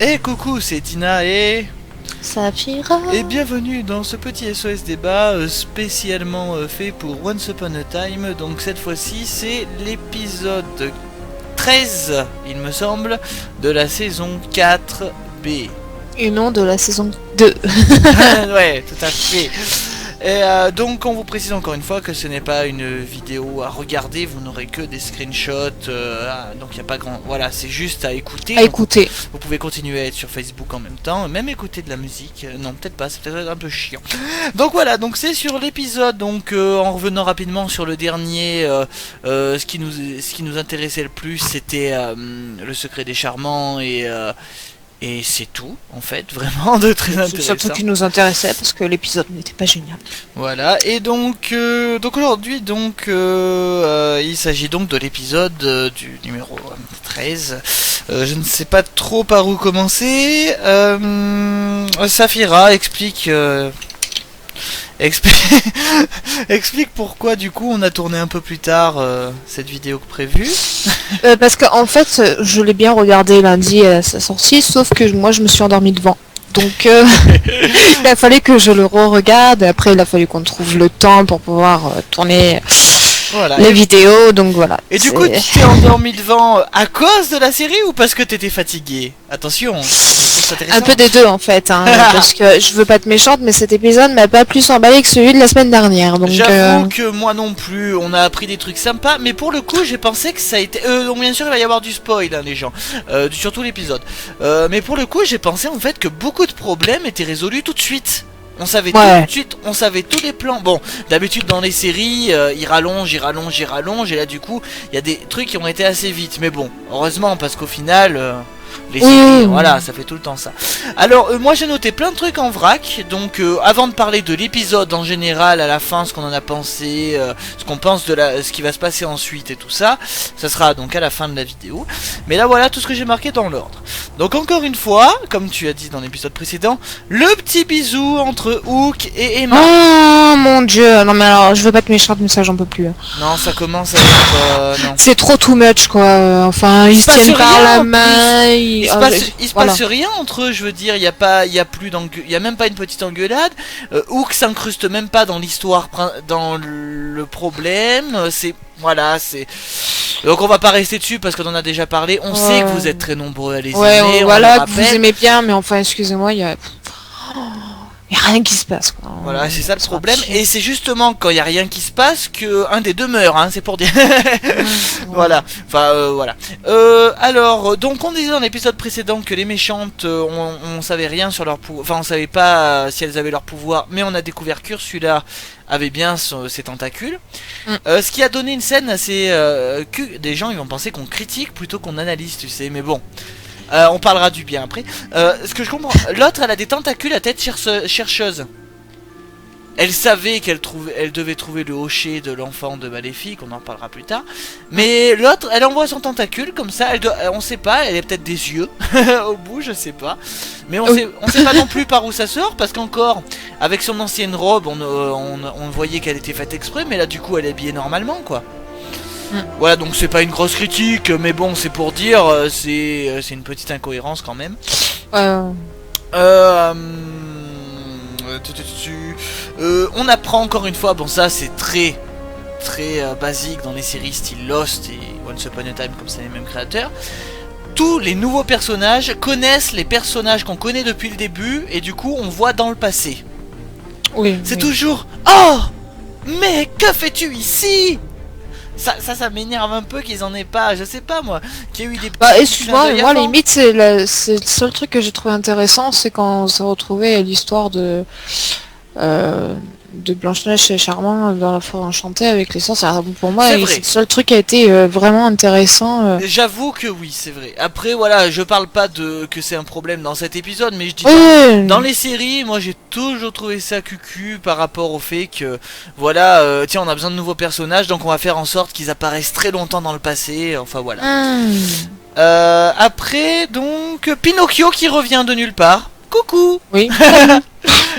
Et coucou, c'est Tina Saphira. et bienvenue dans ce petit SOS débat spécialement fait pour Once Upon a Time. Donc cette fois-ci, c'est l'épisode 13, il me semble, de la saison 4B. Et non de la saison 2. Ouais, tout à fait. Et donc on vous précise encore une fois que ce n'est pas une vidéo à regarder, vous n'aurez que des screenshots, donc il n'y a pas grand... Voilà, c'est juste à écouter. À écouter. Vous pouvez continuer à être sur Facebook en même temps, même écouter de la musique. Non, peut-être pas, c'est peut-être un peu chiant. Donc voilà, donc c'est sur l'épisode, donc en revenant rapidement sur le dernier, ce qui nous intéressait le plus, c'était le secret des charmants et c'est tout, en fait, vraiment de très C'est intéressant. surtout qui nous intéressait parce que l'épisode n'était pas génial. Voilà, et donc aujourd'hui, il s'agit donc de l'épisode du numéro 13. Je ne sais pas trop par où commencer. Saphira explique, explique pourquoi du coup on a tourné un peu plus tard cette vidéo que prévu. Parce qu'en fait, je l'ai bien regardé lundi à sa sortie, sauf que moi je me suis endormie devant. Donc il a fallu que je le re-regarde, et après il a fallu qu'on trouve le temps pour pouvoir tourner Voilà. les vidéos, donc voilà. Et du coup, tu t'es endormi devant à cause de la série ou parce que t'étais fatigué? Attention, c'est intéressant. Un peu des deux en fait, hein, parce que je veux pas être méchante, mais cet épisode m'a pas plus emballé que celui de la semaine dernière. Donc j'avoue que moi non plus, on a appris des trucs sympas, mais pour le coup, j'ai pensé que ça a été... donc bien sûr, il va y avoir du spoil, hein, les gens, sur tout l'épisode. Mais pour le coup, j'ai pensé en fait que beaucoup de problèmes étaient résolus tout de suite. On savait tout de suite, on savait tous les plans. Bon, d'habitude dans les séries, ils rallongent, et là du coup, il y a des trucs qui ont été assez vite. Mais bon, heureusement, parce qu'au final... les séries, voilà, ça fait tout le temps ça. Alors, moi j'ai noté plein de trucs en vrac. Donc, avant de parler de l'épisode en général, à la fin, ce qu'on en a pensé, ce qu'on pense de ce qui va se passer ensuite et tout ça, ça sera donc à la fin de la vidéo. Mais là, voilà tout ce que j'ai marqué dans l'ordre. Donc, encore une fois, comme tu as dit dans l'épisode précédent, le petit bisou entre Hook et Emma. Oh mon dieu, non mais alors je veux pas être méchante, mais ça j'en peux plus. Non, ça commence à être... non. C'est trop too much quoi. Enfin, ils se tiennent par la main. Il se passe rien entre eux, je veux dire, il y a même pas une petite engueulade. Hook s'incruste même pas dans l'histoire, dans le problème. Donc on va pas rester dessus parce qu'on en a déjà parlé. On sait que vous êtes très nombreux à les aimer. Voilà, que vous aimez bien, mais enfin, excusez-moi, il y a rien qui se passe quoi. Voilà, c'est ça le problème. Et c'est justement quand il y a rien qui se passe que un des deux meurt, hein, c'est pour dire. Voilà. Enfin voilà. Alors donc on disait dans l'épisode précédent que les méchantes on savait rien sur leur pouvoir, enfin on savait pas si elles avaient leur pouvoir, mais on a découvert qu'Ursula avait bien ses tentacules. Ce qui a donné une scène assez que des gens ils vont penser qu'on critique plutôt qu'on analyse, tu sais, mais bon. On parlera du bien après. Ce que je comprends, l'autre elle a des tentacules à tête chercheuse. Elle savait elle devait trouver le hocher de l'enfant de Maléfique, on en parlera plus tard. Mais l'autre, elle envoie son tentacule comme ça, on sait pas, elle a peut-être des yeux au bout, je sais pas. Mais on sait pas non plus par où ça sort, parce qu'encore, avec son ancienne robe, on voyait qu'elle était faite exprès, mais là du coup elle est habillée normalement quoi. Voilà, donc c'est pas une grosse critique, mais bon, c'est pour dire, c'est une petite incohérence quand même. On apprend encore une fois, bon ça c'est très basique dans les séries style Lost et Once Upon a Time, comme c'est les mêmes créateurs. Tous les nouveaux personnages connaissent les personnages qu'on connaît depuis le début, et du coup on voit dans le passé. C'est toujours « Oh, mais que fais-tu ici ?» Ça m'énerve un peu qu'ils en aient pas, je sais pas moi, qu'il y a eu des... excuse-moi, mais moi limite c'est le seul truc que j'ai trouvé intéressant, c'est quand on s'est retrouvé à l'histoire de Blanche-Neige et Charmant dans la forêt enchantée avec les sorcières. Pour moi, c'est le seul truc qui a été vraiment intéressant. J'avoue que oui, c'est vrai. Après, voilà, je parle pas de que c'est un problème dans cet épisode, mais je dis dans les séries, moi j'ai toujours trouvé ça cucu par rapport au fait que, voilà, tiens, on a besoin de nouveaux personnages, donc on va faire en sorte qu'ils apparaissent très longtemps dans le passé, enfin voilà. Après, donc, Pinocchio qui revient de nulle part. Coucou. Oui.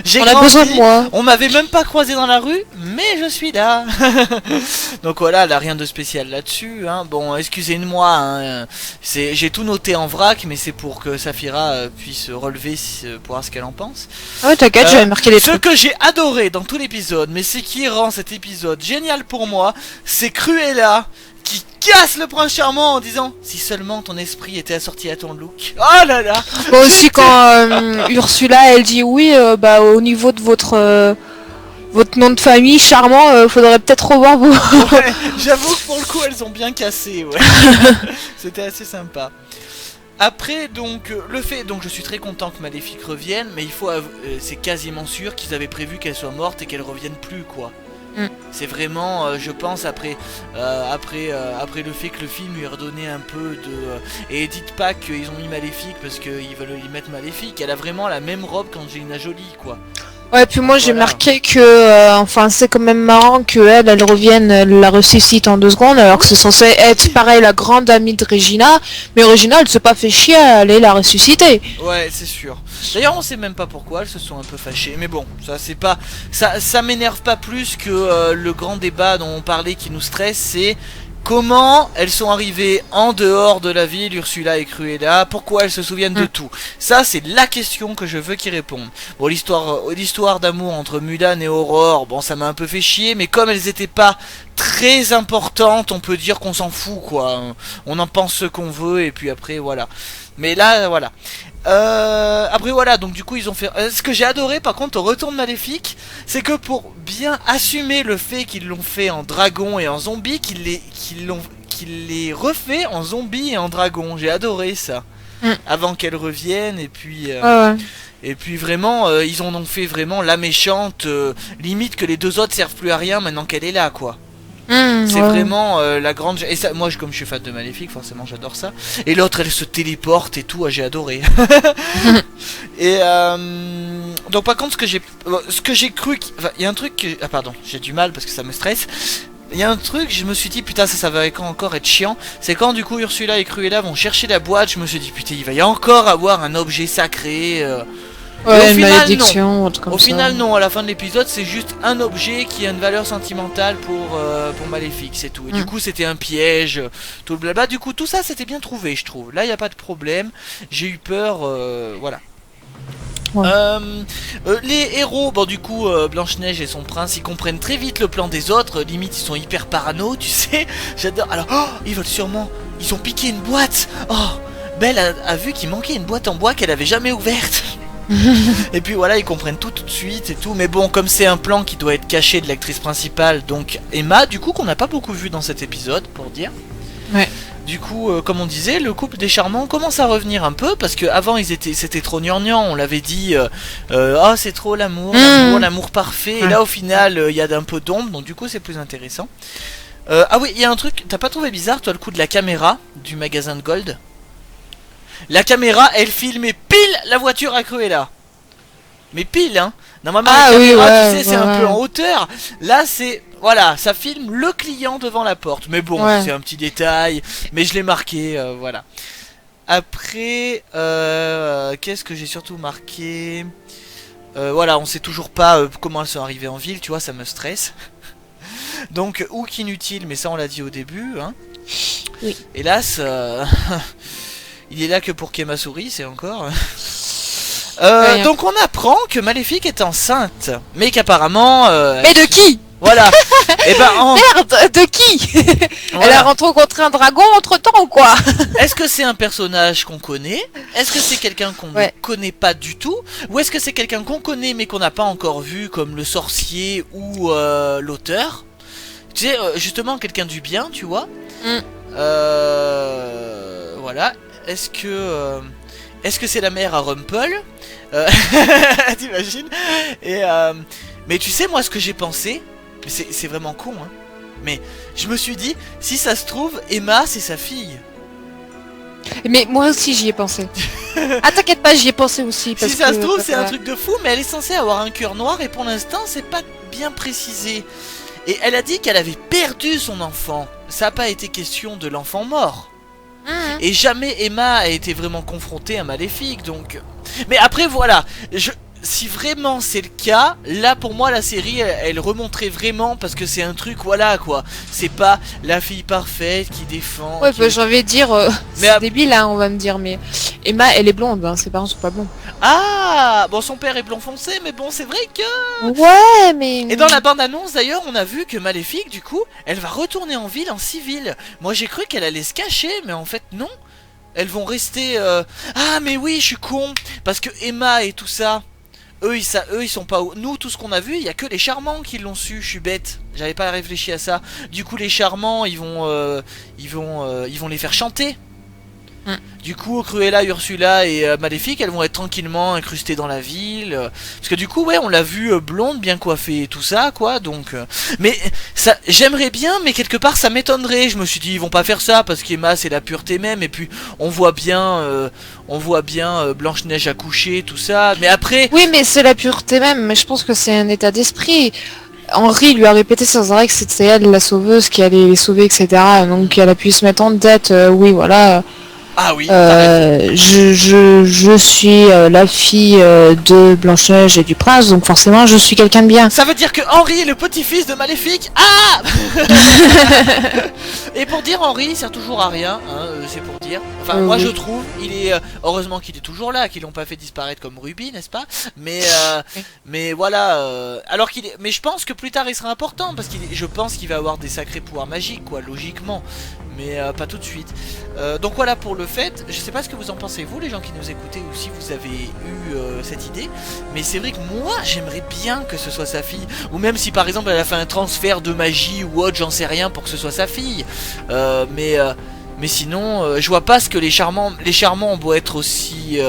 J'ai On a besoin de moi. On m'avait même pas croisé dans la rue, mais je suis là. Donc voilà, là rien de spécial là-dessus. Hein. Bon, excusez-moi, hein. J'ai tout noté en vrac, mais c'est pour que Saphira puisse relever pour voir ce qu'elle en pense. Ah ouais, t'inquiète, j'avais marqué les Ce trucs. que j'ai adoré dans tout l'épisode, mais c'est qui rend cet épisode génial pour moi, c'est Cruella qui casse le prince charmant en disant si seulement ton esprit était assorti à ton look. Oh là là. Moi aussi, quand Ursula, elle dit oui, bah au niveau de votre nom de famille, Charmant, faudrait peut-être revoir vos... Ouais, j'avoue que pour le coup elles ont bien cassé, ouais. C'était assez sympa. Après donc le fait, donc je suis très content que Maléfique revienne, mais il faut c'est quasiment sûr qu'ils avaient prévu qu'elle soit morte et qu'elle revienne plus quoi. C'est vraiment, je pense, après le fait que le film lui a redonné un peu de... et dites pas qu'ils ont mis Maléfique parce qu'ils veulent y mettre Maléfique. Elle a vraiment la même robe qu'Angelina Jolie, quoi. Ouais, puis moi j'ai marqué que, enfin c'est quand même marrant qu'elle revienne, elle la ressuscite en 2 secondes, alors que c'est censé être pareil la grande amie de Regina, mais Regina elle s'est pas fait chier à aller la ressusciter. Ouais, c'est sûr. D'ailleurs on sait même pas pourquoi, elles se sont un peu fâchées, mais bon, ça c'est pas... Ça m'énerve pas plus que le grand débat dont on parlait qui nous stresse, c'est... Comment elles sont arrivées en dehors de la ville, Ursula et Cruella? Pourquoi elles se souviennent de tout? Ça, c'est la question que je veux qu'ils répondent. Bon, l'histoire d'amour entre Mulan et Aurore, bon, ça m'a un peu fait chier, mais comme elles étaient pas très importantes, on peut dire qu'on s'en fout, quoi. On en pense ce qu'on veut, et puis après, voilà. Mais là, voilà. Après voilà, donc du coup ils ont fait... ce que j'ai adoré par contre au retour de Maléfique, c'est que pour bien assumer le fait qu'ils l'ont fait en dragon et en zombie, qu'ils les refait en zombie et en dragon. J'ai adoré ça. Avant qu'elle revienne, et puis... Et puis vraiment, ils en ont fait vraiment la méchante, limite que les 2 autres servent plus à rien maintenant qu'elle est là, quoi. C'est vraiment la grande... Et ça, moi comme je suis fan de Maléfique, forcément j'adore ça. Et l'autre elle se téléporte et tout, j'ai adoré. Et donc par contre ce que j'ai cru... Enfin, il y a un truc que... Ah pardon, j'ai du mal parce que ça me stresse. Il y a un truc, je me suis dit putain ça va encore être chiant. C'est quand du coup Ursula et Cruella vont chercher la boîte, je me suis dit putain il va y encore avoir un objet sacré... Ouais, au final, non. Au final, non. À la fin de l'épisode, c'est juste un objet qui a une valeur sentimentale pour Maléfique, c'est tout. Et du coup, c'était un piège, tout le blabla. Du coup, tout ça, c'était bien trouvé, je trouve. Là, il n'y a pas de problème. J'ai eu peur, voilà. Ouais. Les héros, bon du coup Blanche-Neige et son prince, ils comprennent très vite le plan des autres, limite ils sont hyper parano, tu sais. J'adore. Alors, ils veulent sûrement, ils ont piqué une boîte. Oh, Belle a vu qu'il manquait une boîte en bois qu'elle avait jamais ouverte. Et puis voilà, ils comprennent tout de suite et tout. Mais bon, comme c'est un plan qui doit être caché de l'actrice principale, donc Emma, du coup qu'on n'a pas beaucoup vu dans cet épisode, pour dire. Ouais. Du coup, comme on disait, le couple des Charmants commence à revenir un peu, parce que avant c'était trop gnangnan, on l'avait dit, oh c'est trop l'amour parfait, et là au final il y a un peu d'ombre, donc du coup c'est plus intéressant. Ah oui, il y a un truc, t'as pas trouvé bizarre toi le coup de la caméra du magasin de Gold? La caméra elle filmait pile la voiture à Cruella. Mais pile hein. Normalement la caméra tu sais c'est un peu en hauteur. Là c'est... Voilà, ça filme le client devant la porte. Mais bon, c'est un petit détail. Mais je l'ai marqué, voilà. Après, qu'est-ce que j'ai surtout marqué? Voilà, on sait toujours pas comment elles sont arrivées en ville, tu vois, ça me stresse. Donc, Hook inutile, mais ça on l'a dit au début. Hein. Oui. Hélas, il est là que pour Kemasuri, c'est encore... donc on apprend que Maléfique est enceinte. Mais qu'apparemment... mais de qui? Voilà. Et ben merde, de qui? Voilà. Elle a rencontré un dragon entre temps ou quoi? Est-ce que c'est un personnage qu'on connaît? Est-ce que c'est quelqu'un qu'on ne connaît pas du tout? Ou est-ce que c'est quelqu'un qu'on connaît mais qu'on n'a pas encore vu, comme le sorcier ou l'auteur? Tu sais, justement quelqu'un du bien, tu vois. Voilà. Est-ce que c'est la mère à Rumpel? T'imagines? Et mais tu sais moi ce que j'ai pensé? C'est vraiment con hein. Mais je me suis dit, si ça se trouve, Emma c'est sa fille. Mais moi aussi j'y ai pensé. Ah t'inquiète pas, j'y ai pensé aussi. Parce si ça se trouve c'est un truc de fou, mais elle est censée avoir un cœur noir et pour l'instant c'est pas bien précisé. Et elle a dit qu'elle avait perdu son enfant. Ça n'a pas été question de l'enfant mort. Et jamais Emma a été vraiment confrontée à Maléfique, donc... Mais après voilà, si vraiment c'est le cas, là pour moi la série elle remonterait vraiment parce que c'est un truc voilà quoi. C'est pas la fille parfaite qui défend. Ouais, bah, j'ai envie de dire, Mais c'est débile, hein, on va me dire, mais Emma, elle est blonde, hein, ses parents sont pas blonds. Ah bon, son père est blond foncé, mais bon c'est vrai que. Ouais, mais. Et dans la bande-annonce d'ailleurs, on a vu que Maléfique du coup, elle va retourner en ville en civil. Moi j'ai cru qu'elle allait se cacher, mais en fait non. Elles vont rester. Ah mais oui, je suis con parce que Emma et tout ça. Eux ils sont pas. Nous, tout ce qu'on a vu, il y a que les charmants qui l'ont su. Je suis bête. J'avais pas réfléchi à ça. Du coup, les charmants, ils vont les faire chanter. Du coup, Cruella, Ursula et Maléfique, elles vont être tranquillement incrustées dans la ville. Parce que du coup, ouais, on l'a vu blonde, bien coiffée et tout ça, quoi. Donc, mais ça, j'aimerais bien, mais quelque part, ça m'étonnerait. Je me suis dit, ils vont pas faire ça parce qu'Emma, c'est la pureté même. Et puis, on voit bien Blanche-Neige accoucher, tout ça. Mais après. Oui, mais c'est la pureté même. Mais je pense que c'est un état d'esprit. Henri lui a répété sans arrêt que c'était elle la sauveuse qui allait les sauver, etc. Donc, elle a pu se mettre en tête. Oui, voilà. Ah oui. Je suis la fille de Blanche-Neige et du prince, donc forcément je suis quelqu'un de bien. Ça veut dire que Henri est le petit-fils de Maléfique. Ah. Et pour dire Henri, sert toujours à rien, hein, c'est pour dire. Enfin, moi je trouve, il est heureusement qu'il est toujours là, qu'ils l'ont pas fait disparaître comme Ruby, n'est-ce pas? Mais voilà. Alors qu'il est, mais je pense que plus tard il sera important parce je pense qu'il va avoir des sacrés pouvoirs magiques, quoi, logiquement. Mais pas tout de suite. Donc voilà pour le fait. Je sais pas ce que vous en pensez vous, les gens qui nous écoutez, ou si vous avez eu cette idée. Mais c'est vrai que moi j'aimerais bien que ce soit sa fille. Ou même si par exemple elle a fait un transfert de magie ou autre, j'en sais rien, pour que ce soit sa fille. Mais sinon je vois pas ce que les charmants ont beau être aussi...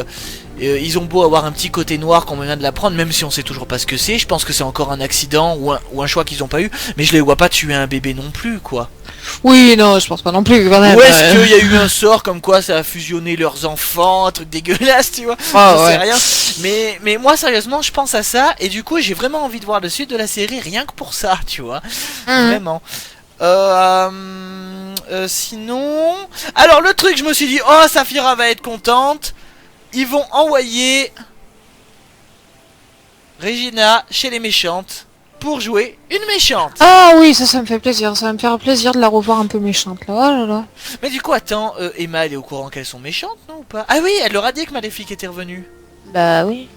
ils ont beau avoir un petit côté noir qu'on vient de l'apprendre, même si on sait toujours pas ce que c'est. Je pense que c'est encore un accident ou un choix qu'ils ont pas eu. Mais je les vois pas tuer un bébé non plus, quoi. Oui, non, je pense pas non plus. Quand même. Ou est-ce qu'il y a eu un sort comme quoi ça a fusionné leurs enfants, un truc dégueulasse, tu vois? Je sais rien. Mais moi, sérieusement, je pense à ça. Et du coup, j'ai vraiment envie de voir le suite de la série, rien que pour ça, tu vois. Vraiment. Sinon... Alors, le truc, je me suis dit, oh, Saphira va être contente. Ils vont envoyer Regina chez les méchantes pour jouer une méchante. Ah oui, ça me fait plaisir. Ça va me faire plaisir de la revoir un peu méchante là. Oh là là. Mais du coup, attends, Emma, elle est au courant qu'elles sont méchantes, non, ou pas? Ah oui, elle leur a dit que Maléfique était revenue. Bah oui.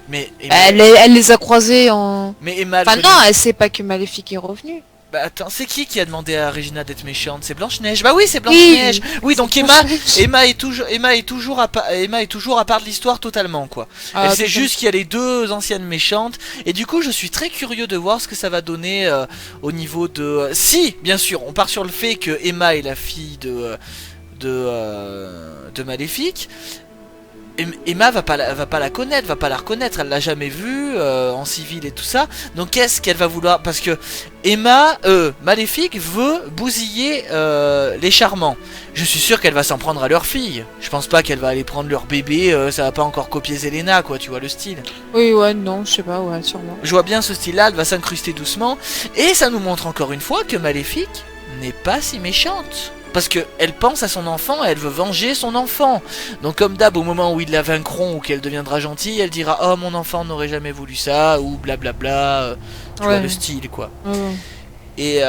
Mais Emma... elle les a croisées en... Mais Emma... Enfin non, elle sait pas que Maléfique est revenue. Bah attends, c'est qui a demandé à Regina d'être méchante? C'est Blanche-Neige. Bah oui, c'est Blanche-Neige. Oui, donc Emma est toujours à part de l'histoire totalement, quoi. Elle sait juste qu'il y a les deux anciennes méchantes. Et du coup, je suis très curieux de voir ce que ça va donner au niveau de... Si, bien sûr, on part sur le fait que Emma est la fille de Maléfique. Emma va pas la connaître, va pas la reconnaître, elle l'a jamais vue en civil et tout ça. Donc qu'est-ce qu'elle va vouloir? Parce que Maléfique veut bousiller les charmants. Je suis sûr qu'elle va s'en prendre à leur fille. Je pense pas qu'elle va aller prendre leur bébé, ça va pas encore copier Zelena, quoi, tu vois le style. Oui, ouais, non, je sais pas, ouais, sûrement. Je vois bien ce style-là, elle va s'incruster doucement. Et ça nous montre encore une fois que Maléfique n'est pas si méchante. Parce qu'elle pense à son enfant et elle veut venger son enfant. Donc comme d'hab, au moment où ils la vaincront ou qu'elle deviendra gentille, elle dira « Oh, mon enfant n'aurait jamais voulu ça » ou blablabla. Tu vois le style, quoi. Et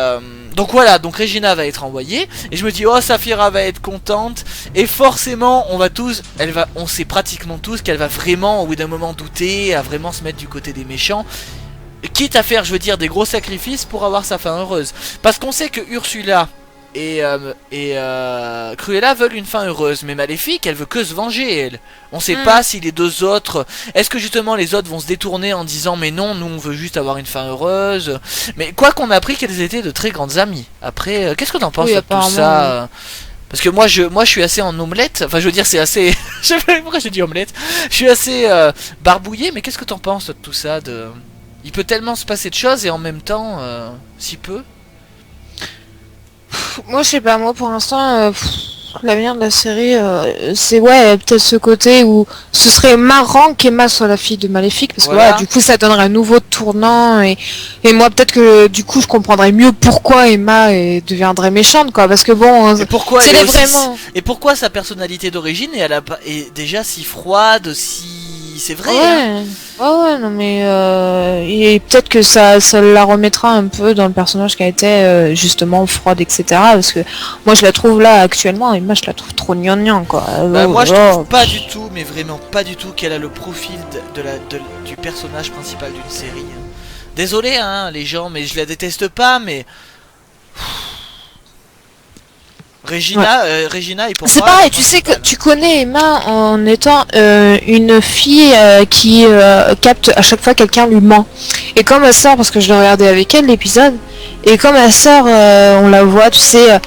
donc voilà, donc Regina va être envoyée. Et je me dis « Oh, Saphira va être contente ». Et forcément, on sait pratiquement tous qu'elle va vraiment, au bout d'un moment, douter, à vraiment se mettre du côté des méchants. Quitte à faire, je veux dire, des gros sacrifices pour avoir sa fin heureuse. Parce qu'on sait que Ursula... Et Cruella veulent une fin heureuse, mais Maléfique, elle veut que se venger, elle. On sait pas si les deux autres... Est-ce que justement les autres vont se détourner en disant mais non, nous on veut juste avoir une fin heureuse. Mais quoi qu'on a appris qu'elles étaient de très grandes amies. Après, qu'est-ce que t'en penses de tout ça? Parce que moi je suis assez en omelette. Enfin je veux dire c'est assez... Je sais pas pourquoi j'ai dit omelette. Je suis assez barbouillé, mais qu'est-ce que t'en penses de tout ça Il peut tellement se passer de choses et en même temps si peu. Moi je sais pas, moi pour l'instant l'avenir de la série c'est peut-être ce côté où ce serait marrant qu'Emma soit la fille de Maléfique parce que du coup ça donnerait un nouveau tournant et moi peut-être que du coup je comprendrais mieux pourquoi Emma deviendrait méchante, quoi, parce que bon et pourquoi vraiment... et pourquoi sa personnalité d'origine est déjà si froide, si c'est vrai. Hein. Ouais, non mais et peut-être que ça la remettra un peu dans le personnage qui a été justement froide, etc. Parce que moi je la trouve là actuellement, et moi je la trouve trop gnangnan quoi. Bah, moi je trouve pas du tout, mais vraiment pas du tout qu'elle a le profil du personnage principal d'une série. Désolé hein les gens, mais je la déteste pas, mais... Regina, Regina et pour c'est moi... pareil, tu sais que tu connais Emma en étant une fille qui capte à chaque fois quelqu'un lui ment. Et comme ma soeur, parce que je l'ai regardé avec elle l'épisode, et comme ma soeur, on la voit, tu sais,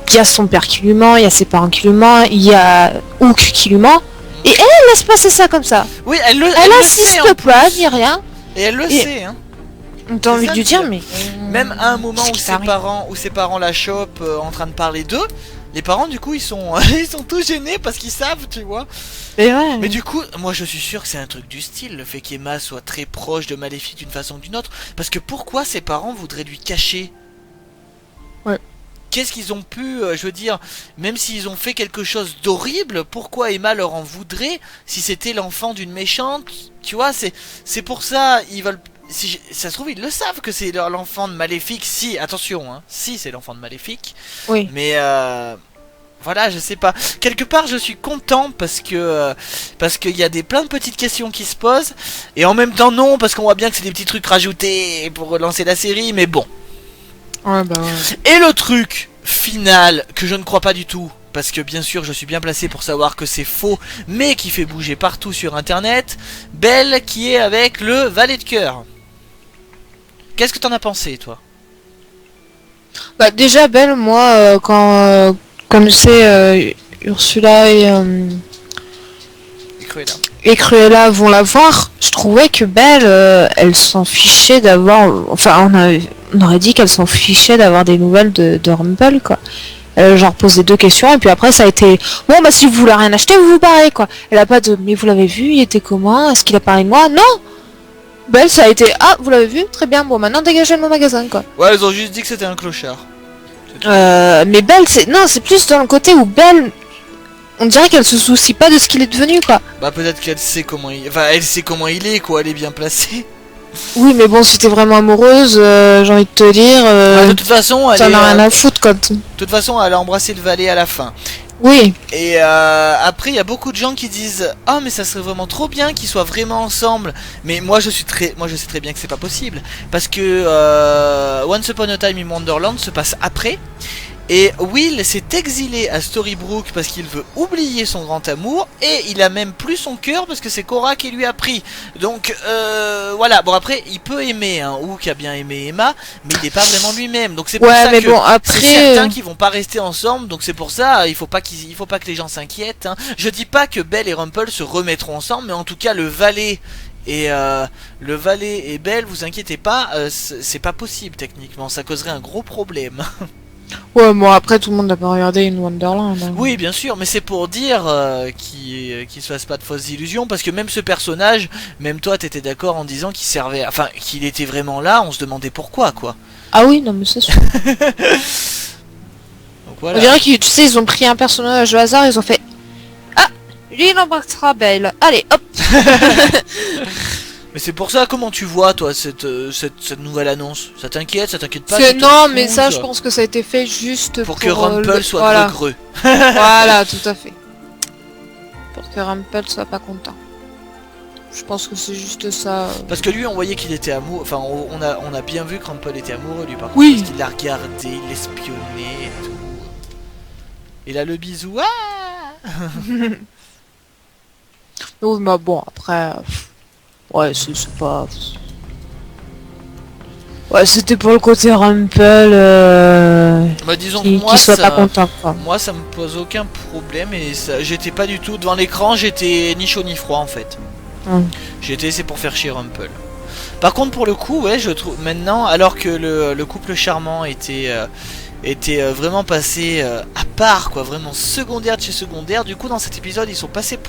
il y a son père qui lui ment, il y a ses parents qui lui mentent, il y a Hook qui lui ment, et elle laisse passer ça comme ça. Oui, elle insiste pas, ni rien. Et elle le sait, hein. T'as envie de lui dire, mais... Même à un moment où ses parents la chopent en train de parler d'eux, les parents du coup ils sont tous gênés parce qu'ils savent, tu vois. Mais du coup, moi je suis sûr que c'est un truc du style, le fait qu'Emma soit très proche de Maléfique d'une façon ou d'une autre. Parce que pourquoi ses parents voudraient lui cacher? Qu'est-ce qu'ils ont pu, je veux dire, même s'ils ont fait quelque chose d'horrible, pourquoi Emma leur en voudrait si c'était l'enfant d'une méchante? Tu vois, c'est pour ça, ils veulent... Si ça se trouve, ils le savent que c'est l'enfant de Maléfique. Si, attention, hein, si c'est l'enfant de Maléfique. Oui. Mais voilà, je sais pas. Quelque part, je suis content parce que qu'il y a plein de petites questions qui se posent. Et en même temps, non, parce qu'on voit bien que c'est des petits trucs rajoutés pour relancer la série. Mais bon. Ouais, bah ouais. Et le truc final que je ne crois pas du tout, parce que bien sûr je suis bien placé pour savoir que c'est faux, mais qui fait bouger partout sur internet, Belle qui est avec le valet de cœur. Qu'est-ce que t'en as pensé, toi? Bah déjà Belle, moi quand comme c'est Ursula et Cruella vont la voir, je trouvais que Belle elle s'en fichait d'avoir, enfin on aurait dit qu'elle s'en fichait d'avoir des nouvelles de Rumple quoi. Genre poser 2 questions et puis après ça a été bon bah si vous voulez rien acheter vous vous barrez quoi. Elle a pas de mais vous l'avez vu, il était comment, est-ce qu'il a parlé de moi? Non. Belle ça a été ah vous l'avez vu, très bien, bon maintenant dégagez de mon magasin quoi. Ouais, ils ont juste dit que c'était un clochard. Mais Belle c'est plus dans le côté où Belle on dirait qu'elle se soucie pas de ce qu'il est devenu quoi. Bah peut-être qu'elle sait comment il... Enfin elle sait comment il est quoi, elle est bien placée. Oui mais bon si t'es vraiment amoureuse, j'ai envie de te dire... de toute façon elle t'en as rien à foutre quoi. De toute façon elle a embrassé le valet à la fin. Oui. Et après il y a beaucoup de gens qui disent ah mais ça serait vraiment trop bien qu'ils soient vraiment ensemble. Mais moi je sais très bien que c'est pas possible. Parce que Once Upon a Time in Wonderland se passe après. Et Will s'est exilé à Storybrooke parce qu'il veut oublier son grand amour. Et il a même plus son cœur parce que c'est Cora qui lui a pris. Donc voilà, bon après il peut aimer hein, Hook a bien aimé Emma, mais il n'est pas vraiment lui-même. Donc c'est pour ça mais que bon, après... c'est certains qui vont pas rester ensemble. Donc c'est pour ça, il faut pas que les gens s'inquiètent hein. Je dis pas que Belle et Rumple se remettront ensemble, mais en tout cas le valet et Belle, vous inquiétez pas, c'est pas possible techniquement, ça causerait un gros problème. Ouais, bon après tout le monde n'a pas regardé In Wonderland. Hein. Oui, bien sûr, mais c'est pour dire qu'il se fasse pas de fausses illusions, parce que même ce personnage, même toi t'étais d'accord en disant qu'il servait, enfin qu'il était vraiment là, on se demandait pourquoi quoi. Ah oui, non mais c'est sûr. Donc, voilà. On dirait que tu sais ils ont pris un personnage au hasard, ils ont fait ah lui il embrassera Belle, allez hop. Mais c'est pour ça, comment tu vois toi cette nouvelle annonce? Ça t'inquiète pas? Non mais ça je pense que ça a été fait juste pour que Rumple soit voilà. greux. Voilà, tout à fait. Pour que Rumple soit pas content. Je pense que c'est juste ça. Parce que lui on voyait qu'il était amoureux, enfin on a bien vu que Rumple était amoureux lui par contre. Oui. Parce qu'il l'a regardé, il l'espionnait et tout. Il a le bisou. Ah Oui mais bon après... Ouais, c'est pas... Ouais, c'était pour le côté Rumple bah, disons qui soit pas content quoi. Moi ça me pose aucun problème et j'étais pas du tout devant l'écran, j'étais ni chaud ni froid en fait. C'est pour faire chier Rumple. Par contre pour le coup, ouais, je trouve maintenant, alors que le couple charmant était vraiment passé à part quoi, vraiment secondaire de chez secondaire, du coup dans cet épisode ils sont passés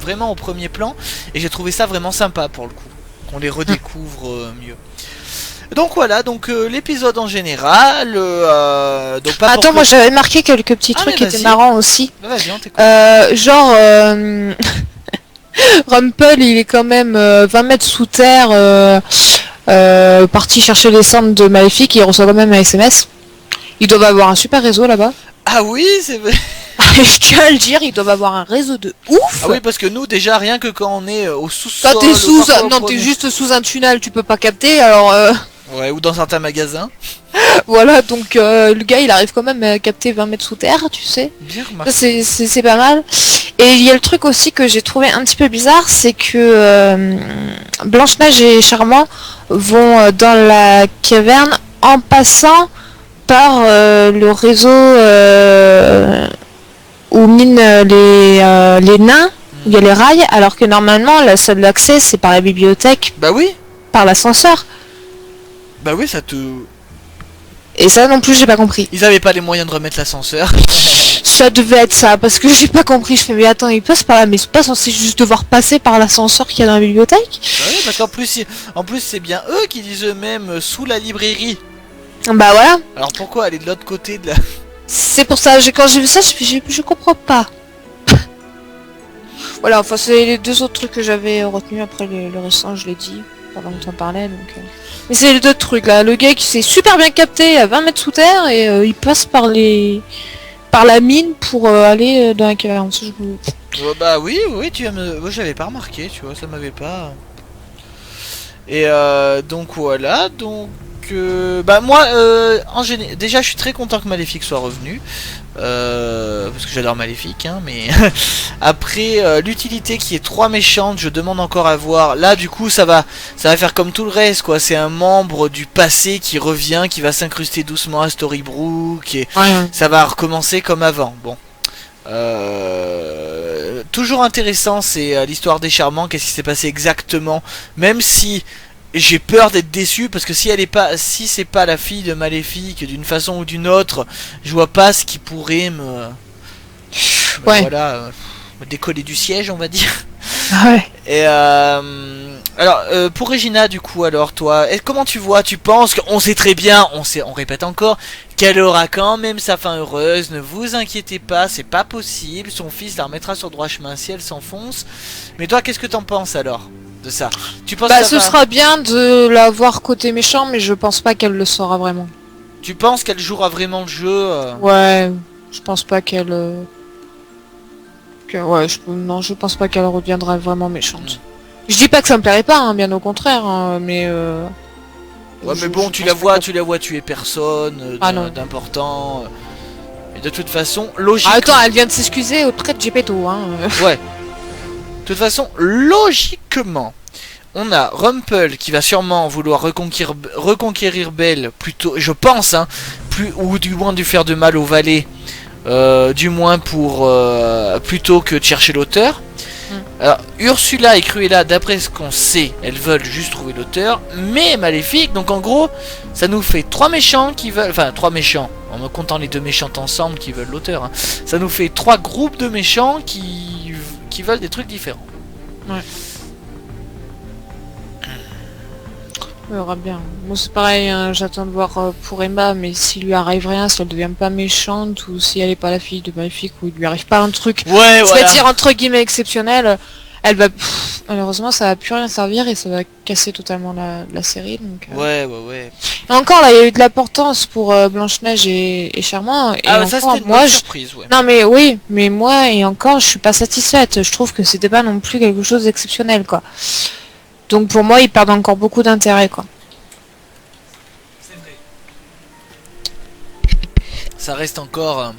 vraiment au premier plan et j'ai trouvé ça vraiment sympa pour le coup qu'on les redécouvre mieux. Donc voilà, donc l'épisode en général donc pas attends, moi j'avais marqué quelques petits trucs qui étaient marrants aussi. Vas-y, on t'écoute. Genre Rumple, il est quand même 20 mètres sous terre, parti chercher les cendres de Maléfique, et il reçoit quand même un SMS. Ils doivent avoir un super réseau là-bas. Ah oui, c'est vrai. Je tiens à le dire, ils doivent avoir un réseau de ouf. Ah oui, parce que nous, déjà, rien que quand on est au sous-sol... Toi, t'es sous... parfois, Non, t'es juste sous un tunnel, tu peux pas capter, alors... Ouais, ou dans certains magasins. Voilà, donc le gars, il arrive quand même à capter 20 mètres sous terre, tu sais. Bien remarqué. C'est pas mal. Et il y a le truc aussi que j'ai trouvé un petit peu bizarre, c'est que Blanche-Neige et Charmant vont dans la caverne en passant par le réseau où minent les nains, où il y a les rails, alors que normalement, la seule accès, c'est par la bibliothèque, Bah oui. par l'ascenseur. Bah oui, ça te... Et ça non plus, j'ai pas compris. Ils avaient pas les moyens de remettre l'ascenseur. Ça devait être ça, parce que j'ai pas compris. Je fais, mais attends, il passe par là, mais c'est pas censé juste devoir passer par l'ascenseur qu'il y a dans la bibliothèque? Bah oui, parce qu'en plus, c'est bien eux qui disent eux-mêmes sous la librairie. Bah voilà. Alors pourquoi aller de l'autre côté de la... C'est pour ça, quand j'ai vu ça, je comprends pas. Voilà, enfin, c'est les deux autres trucs que j'avais retenus. Après, le restant, je l'ai dit pendant que t'en parlais, donc... Mais c'est les deux trucs, là. Le gars qui s'est super bien capté à 20 mètres sous terre, et il passe par la mine pour aller dans la caverne. Bah oui, moi j'avais pas remarqué, tu vois, ça m'avait pas... Et donc voilà, donc... bah moi, déjà je suis très content que Maléfique soit revenu. Parce que j'adore Maléfique, hein, mais... Après, l'utilité qui est 3 méchantes, je demande encore à voir. Là, du coup, ça va faire comme tout le reste, quoi. C'est un membre du passé qui revient, qui va s'incruster doucement à Storybrooke, et ça va recommencer comme avant. Bon. Toujours intéressant, c'est l'histoire des Charmants, qu'est-ce qui s'est passé exactement. Même si j'ai peur d'être déçu, parce que si c'est pas la fille de Maléfique d'une façon ou d'une autre, je vois pas ce qui pourrait me décoller du siège, on va dire. Ouais. Et alors pour Regina, du coup, alors toi, comment tu vois? Tu penses qu'on sait très bien, on répète encore, qu'elle aura quand même sa fin heureuse. Ne vous inquiétez pas, c'est pas possible. Son fils la remettra sur droit chemin si elle s'enfonce. Mais toi, qu'est-ce que t'en penses alors de ça? Tu penses ce sera bien de la voir côté méchant, mais je pense pas qu'elle le saura vraiment. Tu penses qu'elle jouera vraiment le jeu Ouais, je pense pas qu'elle... Non, je pense pas qu'elle reviendra vraiment méchante. Je dis pas que ça me plairait pas, hein, bien au contraire, hein, mais... Ouais, mais bon, tu la vois tuer personne non. d'important. Et de toute façon, logiquement... Ah, attends, elle vient de s'excuser auprès de Gepetto, hein. Ouais. De toute façon, logiquement, on a Rumple qui va sûrement vouloir reconquérir Belle, plutôt, je pense, hein, ou du moins du faire de mal au valet, du moins pour plutôt que de chercher l'auteur. Alors, Ursula et Cruella, d'après ce qu'on sait, elles veulent juste trouver l'auteur, mais Maléfique, donc en gros, ça nous fait 3 méchants qui veulent... Enfin, 3 méchants, en me comptant les 2 méchantes ensemble qui veulent l'auteur, hein. Ça nous fait 3 groupes de méchants qui veulent des trucs différents. Ouais. On verra bien. Moi c'est pareil, hein, j'attends de voir pour Emma, mais s'il lui arrive rien, si elle devient pas méchante, ou si elle est pas la fille de Maléfique, ou il lui arrive pas un truc, dire entre guillemets exceptionnel, elle va... malheureusement ça va plus rien servir et ça va casser totalement la série. Donc, Ouais. Et encore là, il y a eu de l'importance pour Blanche-Neige et Charmant. Et ça encore, c'était une moi, bonne surprise, ouais. Non mais oui, mais moi et encore je suis pas satisfaite. Je trouve que c'était pas non plus quelque chose d'exceptionnel, quoi. Donc pour moi ils perdent encore beaucoup d'intérêt, quoi. C'est vrai. Ça reste encore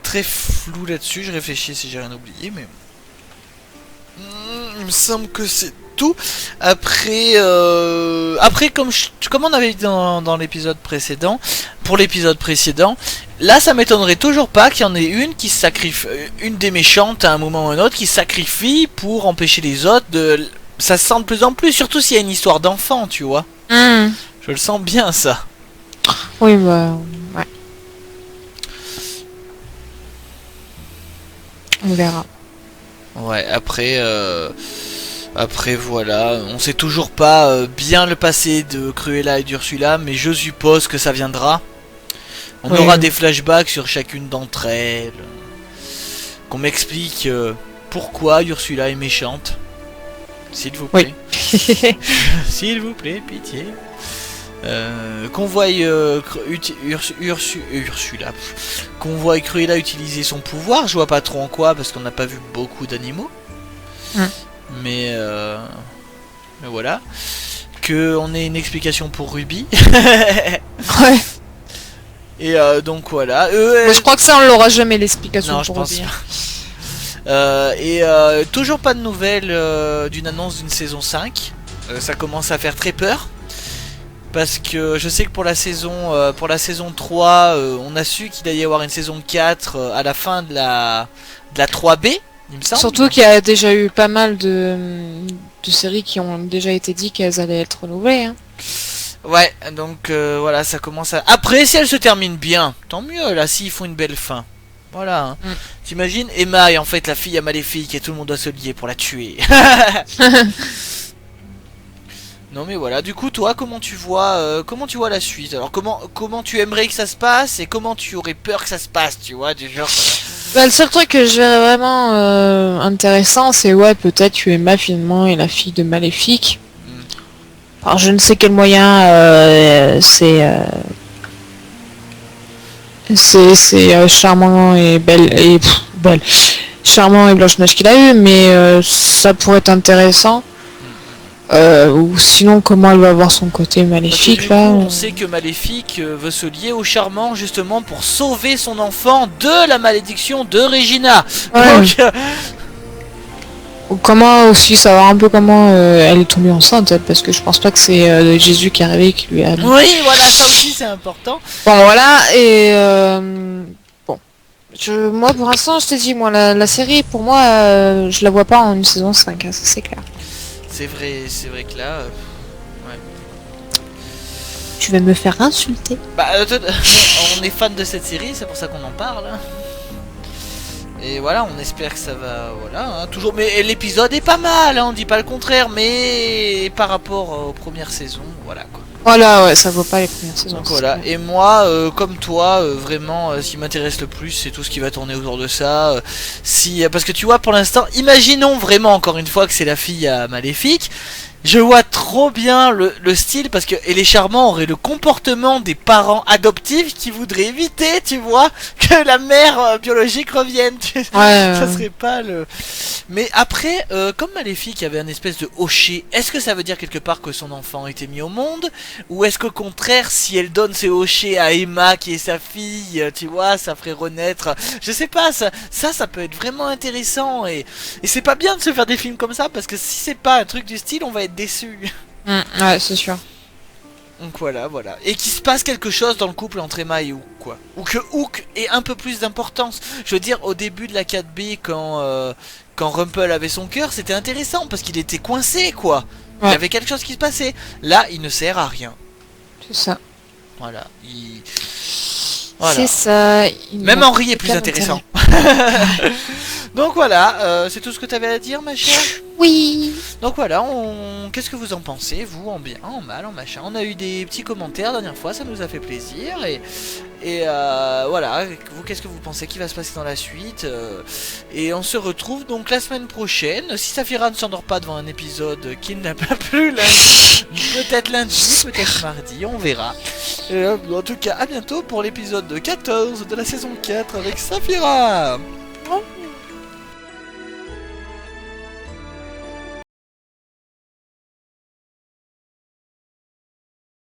très flou là-dessus. Je réfléchis si j'ai rien oublié, mais il me semble que c'est tout. Après, comme on avait dit dans l'épisode précédent, pour l'épisode précédent, là ça m'étonnerait toujours pas qu'il y en ait une qui sacrifie, une des méchantes à un moment ou un autre qui sacrifie pour empêcher les autres de... Ça se sent de plus en plus, surtout s'il y a une histoire d'enfant, tu vois. Je le sens bien, ça. Oui, bah... ouais. On verra. Ouais, après voilà, on sait toujours pas bien le passé de Cruella et d'Ursula, mais je suppose que ça viendra. On aura des flashbacks sur chacune d'entre elles. Qu'on m'explique pourquoi Ursula est méchante. S'il vous plaît. Oui. S'il vous plaît, pitié. Qu'on voie Ursula. Qu'on voie Cruella utiliser son pouvoir, je vois pas trop en quoi parce qu'on n'a pas vu beaucoup d'animaux. Mais voilà. Que on ait une explication pour Ruby. Ouais. Et donc voilà. Mais je crois que ça on l'aura jamais l'explication Non, pour je pense Ruby. et toujours pas de nouvelles d'une annonce d'une saison 5. Ça commence à faire très peur. Parce que je sais que pour la saison 3, on a su qu'il allait y avoir une saison 4 à la fin de la 3B, il me semble. Surtout qu'il y a déjà eu pas mal de séries qui ont déjà été dit qu'elles allaient être renouvelées. Hein. Ouais, donc voilà, ça commence à... Après, si elle se termine bien, tant mieux, là, s'ils font une belle fin. Voilà. Hein. T'imagines, Emma est en fait la fille à Maléfique et tout le monde doit se lier pour la tuer. Non mais voilà, du coup toi comment tu vois la suite? Alors comment tu aimerais que ça se passe et comment tu aurais peur que ça se passe, tu vois, du genre Bah, le seul truc que je verrais vraiment intéressant, c'est ouais, peut-être que Emma finalement est la fille de Maléfique. Alors je ne sais quel moyen c'est Charmant et Belle Charmant et Blanche-Neige qu'il a eu, mais ça pourrait être intéressant. Ou sinon comment elle va avoir son côté maléfique là. On sait que Maléfique veut se lier au Charmant justement pour sauver son enfant de la malédiction de Regina. Ouais. Donc, Ou comment aussi savoir un peu comment elle est tombée enceinte, parce que je pense pas que c'est Jésus qui est arrivé qui lui a dit. Oui, voilà, ça aussi c'est important. Bon voilà, et bon. Moi pour l'instant je t'ai dit, moi la série pour moi je la vois pas en une saison 5, hein, ça c'est clair. C'est vrai que là... ouais. Tu vas me faire insulter. Bah, on est fan de cette série, c'est pour ça qu'on en parle. Et voilà, on espère que ça va... Voilà, hein, toujours... Mais l'épisode est pas mal, hein, on dit pas le contraire, mais par rapport aux premières saisons, voilà quoi. Voilà, ouais, ça vaut pas les premières saisons. Donc voilà, et moi, comme toi, vraiment, ce qui m'intéresse le plus, c'est tout ce qui va tourner autour de ça. Parce que tu vois, pour l'instant, imaginons vraiment, encore une fois, que c'est la fille à Maléfique. Je vois trop bien le style, parce que et les Charmants auraient le comportement des parents adoptifs qui voudraient éviter, tu vois, que la mère biologique revienne. Ouais, ça serait pas le... Mais après, comme Maléfique avait un espèce de hocher, est-ce que ça veut dire quelque part que son enfant a été mis au monde? Ou est-ce qu'au contraire, si elle donne ses hochets à Emma, qui est sa fille, tu vois, ça ferait renaître... Je sais pas, ça peut être vraiment intéressant, et c'est pas bien de se faire des films comme ça, parce que si c'est pas un truc du style, on va être déçu. Ouais, c'est sûr. Donc voilà. Et qu'il se passe quelque chose dans le couple entre Emma et Hook, quoi. Ou que Hook ait un peu plus d'importance. Je veux dire, au début de la 4B, quand Rumple avait son cœur, c'était intéressant, parce qu'il était coincé, quoi. Ouais. Il y avait quelque chose qui se passait. Là, il ne sert à rien. C'est ça. Voilà. C'est ça. Même Henri est plus intéressant. Donc voilà, c'est tout ce que tu avais à dire, ma chère? Oui. Donc voilà, qu'est-ce que vous en pensez, vous, en bien, en mal, en machin? On a eu des petits commentaires la dernière fois, ça nous a fait plaisir. Et voilà, vous, qu'est-ce que vous pensez qui va se passer dans la suite? Et on se retrouve donc la semaine prochaine. Si Saphira ne s'endort pas devant un épisode qu'il n'a pas plu, peut-être lundi, peut-être mardi, on verra. En tout cas, à bientôt pour l'épisode 14 de la saison 4 avec Saphira.